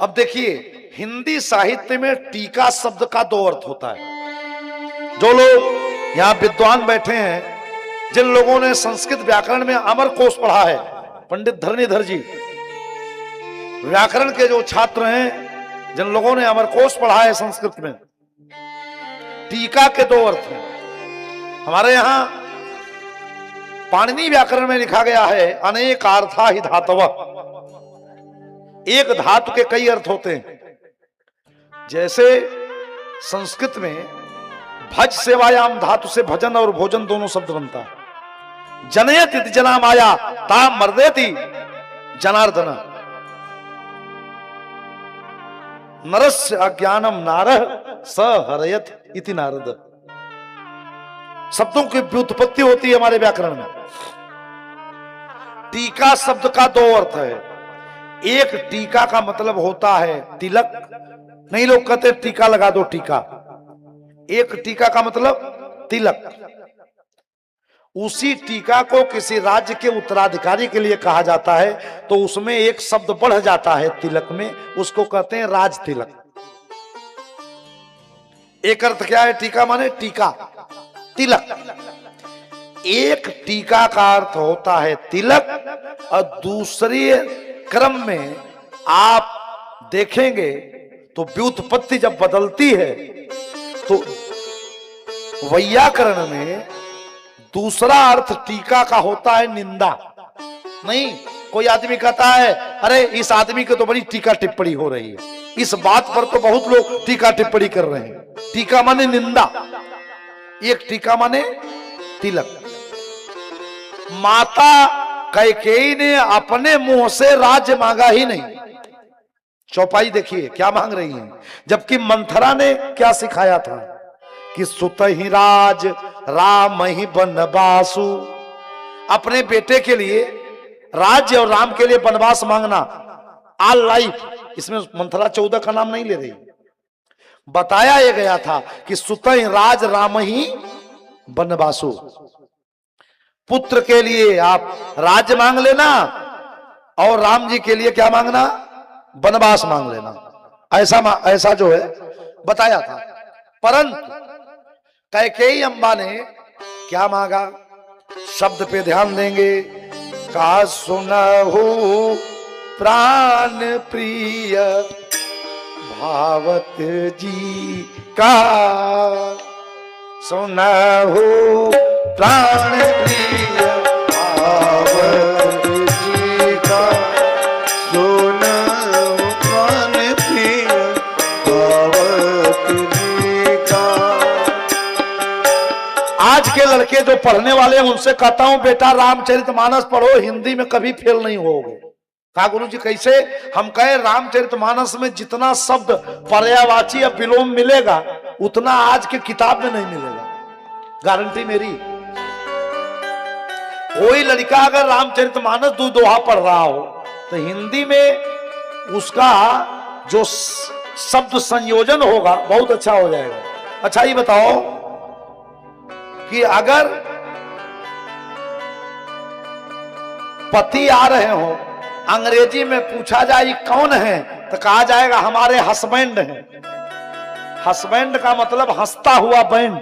अब देखिए, हिंदी साहित्य में टीका शब्द का दो अर्थ होता है। जो लोग यहां विद्वान बैठे हैं, जिन लोगों ने संस्कृत व्याकरण में अमर कोश पढ़ा है, पंडित धरणीधर जी व्याकरण के जो छात्र हैं, जिन लोगों ने अमर कोश पढ़ा है संस्कृत में, टीका के दो अर्थ हैं। हमारे यहां पाणिनि व्याकरण में लिखा गया है, अनेकार्था ही धातवः, एक धातु के कई अर्थ होते हैं। जैसे संस्कृत में भज सेवायाम धातु से भजन और भोजन दोनों शब्द बनता है। जनयति जना माया ताम मर्देति जनार्दन, नरस्य अज्ञानम नारः स हरयत इति नारद। शब्दों की व्युत्पत्ति होती है हमारे व्याकरण में। टीका शब्द का दो अर्थ है। एक टीका का मतलब होता है तिलक, नहीं लोग कहते टीका लगा दो टीका। एक टीका का मतलब तिलक। उसी टीका को किसी राज्य के उत्तराधिकारी के लिए कहा जाता है तो उसमें एक शब्द बढ़ जाता है तिलक में, उसको कहते हैं राज तिलक। एक अर्थ क्या है टीका माने? टीका, तिलक। एक टीका का अर्थ होता है तिलक, और दूसरी क्रम में आप देखेंगे तो व्युत्पत्ति जब बदलती है तो वैयाकरण में दूसरा अर्थ टीका का होता है निंदा। नहीं, कोई आदमी कहता है अरे इस आदमी की तो बड़ी टीका टिप्पणी हो रही है, इस बात पर तो बहुत लोग टीका टिप्पणी कर रहे हैं। टीका माने निंदा, एक टीका माने तिलक। माता कैकेयी ने अपने मुंह से राज्य मांगा ही नहीं। चौपाई देखिए क्या मांग रही है, जबकि मंथरा ने क्या सिखाया था कि सुत ही राज राम ही बनवासु। अपने बेटे के लिए राज्य और राम के लिए वनवास मांगना, ऑल लाइफ। इसमें मंथरा 14 का नाम नहीं ले रही। बताया यह गया था कि सुत ही राज राम ही बनवासु। पुत्र के लिए आप राज्य मांग लेना और राम जी के लिए क्या मांगना? वनवास मांग लेना। ऐसा जो है बताया था। परंतु कैकेयी अम्बा ने क्या मांगा? शब्द पे ध्यान देंगे। का सुनहु प्राण प्रिय भावत जी का, सुनहु प्राण प्रिय भावत जी का, सुनहु प्राण प्रिय भावत जी का। आज के लड़के जो पढ़ने वाले हैं उनसे कहता हूं बेटा रामचरितमानस पढ़ो, हिंदी में कभी फेल नहीं होगे। कहा गुरु जी कैसे? हम कहे रामचरितमानस में जितना शब्द पर्यायवाची या विलोम मिलेगा उतना आज के किताब में नहीं मिलेगा, गारंटी मेरी। कोई लड़का अगर रामचरितमानस दो दोहा पढ़ रहा हो तो हिंदी में उसका जो शब्द संयोजन होगा बहुत अच्छा हो जाएगा। अच्छा ये बताओ कि अगर पति आ रहे हो, अंग्रेजी में पूछा जाए कौन है तो कहा जाएगा हमारे हस्बैंड हैं। हस्बैंड का मतलब हंसता हुआ बैंड।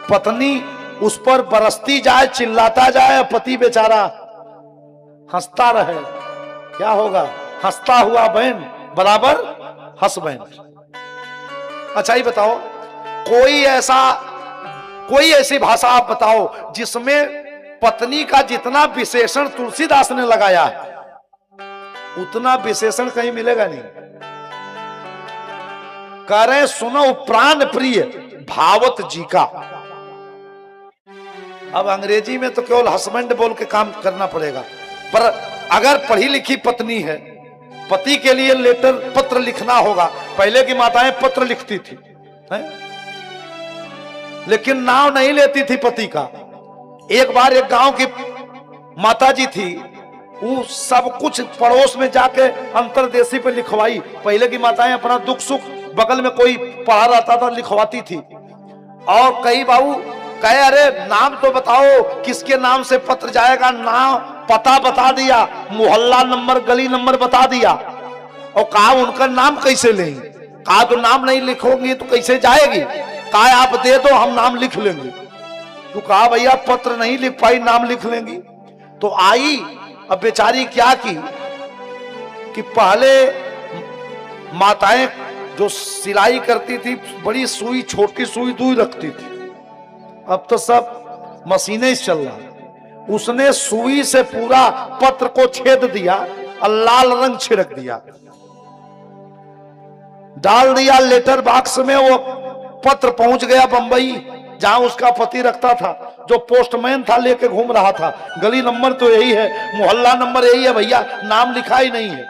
पत्नी उस पर बरसती जाए, चिल्लाता जाए, पति बेचारा हंसता रहे, क्या होगा? हंसता हुआ बैंड बराबर हस्बैंड। अच्छा ये बताओ कोई ऐसी भाषा आप बताओ जिसमें पत्नी का जितना विशेषण तुलसीदास ने लगाया है उतना विशेषण कहीं मिलेगा नहीं। कह रहे सुनो प्राण प्रिय भावत जी का। अब अंग्रेजी में तो केवल हस्बैंड बोल के काम करना पड़ेगा, पर अगर पढ़ी लिखी पत्नी है, पति के लिए लेटर पत्र लिखना होगा। पहले की माताएं पत्र लिखती थी है? लेकिन नाम नहीं लेती थी पति का। एक बार एक गांव की माताजी थी, वो सब कुछ पड़ोस में जाके अंतरदेशी पे लिखवाई। पहले की माताएं अपना दुख सुख बगल में कोई पढ़ा रहता था लिखवाती थी। और कई बाबू कहे अरे नाम तो बताओ किसके नाम से पत्र जाएगा, नाम पता बता दिया, मोहल्ला नंबर गली नंबर बता दिया। और कहा उनका नाम कैसे लेंगे, कहा तो नाम नहीं लिखोगी तो कैसे जाएगी, कहा आप दे दो हम नाम लिख लेंगे। तो कहा भैया पत्र नहीं लिख पाई, नाम लिख लेंगी। तो आई, अब बेचारी क्या की कि पहले माताएं जो सिलाई करती थी बड़ी सुई, छोटी सुई दूर रखती थी, अब तो सब मशीनें चल रहा है। उसने सुई से पूरा पत्र को छेद दिया और लाल रंग छिड़क दिया, डाल दिया लेटर बॉक्स में। वो पत्र पहुंच गया बंबई, जहां उसका पति रखता था, जो पोस्टमैन था लेके घूम रहा था। गली नंबर तो यही है, मोहल्ला नंबर यही है भैया, नाम लिखा ही नहीं है।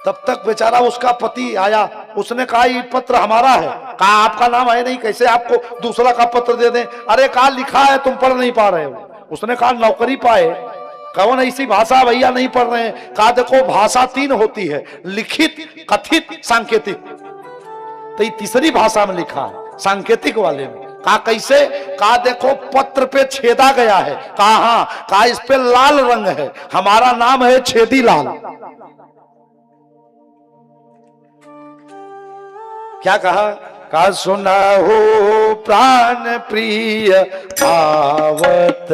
तब तक बेचारा उसका पति आया, उसने कहा ये पत्र हमारा है। कहा आपका नाम है नहीं, कैसे आपको दूसरा का पत्र दे दें। अरे कहा लिखा है, तुम पढ़ नहीं पा रहे हो। उसने कहा नौकरी पाए, कौन ऐसी भाषा भैया नहीं पढ़ रहे हैं। कहा देखो भाषा 3 होती है, लिखित, कथित, सांकेतिक, तो ये तीसरी भाषा में लिखा है, सांकेतिक वाले में। कहा कैसे, कहा देखो पत्र पे छेदा गया है। कहा हाँ, कहा इस पे लाल रंग है, हमारा नाम है छेदी लाल। क्या कहा, कहा सुना हो प्राण प्रिय आवत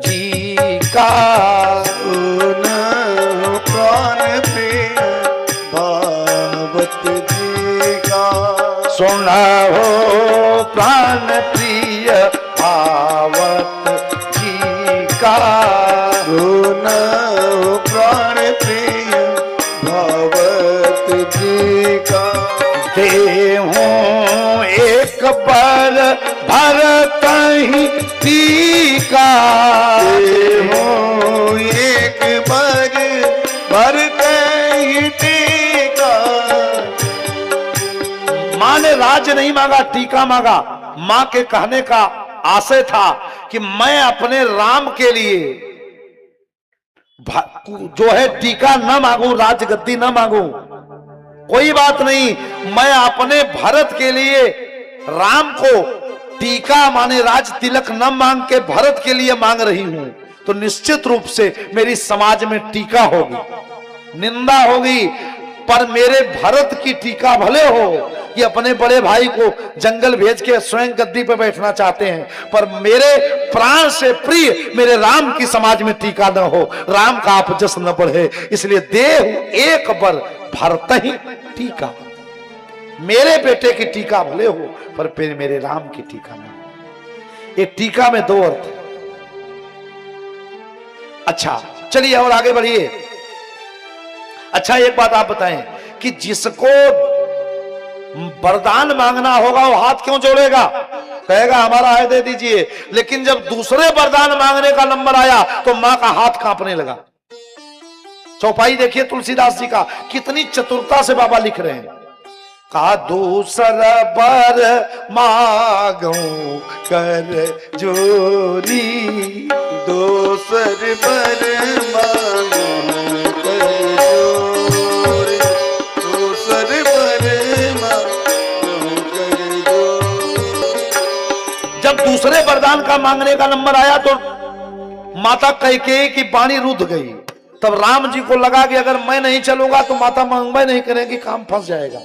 जी का, सुना हो प्राण प्रिय आवत जी का, सुना हो प्राण प्रिय आवत जी का, सुना हो प्राण प्रिय आवत जी का। देहूं एक बार भरत ही टीका, देहूं एक बार भरत ही टीका। माँ ने राज नहीं मांगा, टीका मांगा। माँ के कहने का आशय था कि मैं अपने राम के लिए जो है टीका न मांगू, राजगद्दी न मांगू, कोई बात नहीं, मैं अपने भरत के लिए राम को टीका माने राज तिलक न मांग के भरत के लिए मांग रही हूं, तो निश्चित रूप से मेरी समाज में टीका होगी, निंदा होगी। पर मेरे भरत की टीका भले हो कि अपने बड़े भाई को जंगल भेज के स्वयं गद्दी पर बैठना चाहते हैं, पर मेरे प्राण से प्रिय मेरे राम की समाज में टीका न हो, राम का अपजस न बढ़े, इसलिए देह एक बार भरत ही टीका। मेरे बेटे की टीका भले हो पर फिर मेरे राम की टीका न हो। ये टीका में 2 अर्थ। अच्छा चलिए और आगे बढ़िए। अच्छा एक बात आप बताएं कि जिसको वरदान मांगना होगा वो हाथ क्यों जोड़ेगा, कहेगा हमारा है दे दीजिए, लेकिन जब दूसरे वरदान मांगने का नंबर आया तो मां का हाथ कांपने लगा। चौपाई देखिए तुलसीदास जी का, कितनी चतुरता से बाबा लिख रहे हैं। कहा दूसर बर मांगू कर जोरी, दूसर बर मांगू कर जोरी, दूसर बर मांगू कर जोरी। जब दूसरे वरदान का मांगने का नंबर आया तो माता कैकेयी की वाणी रुध गई। तब राम जी को लगा कि अगर मैं नहीं चलूंगा तो माता मंगवा नहीं करेगी, काम फंस जाएगा।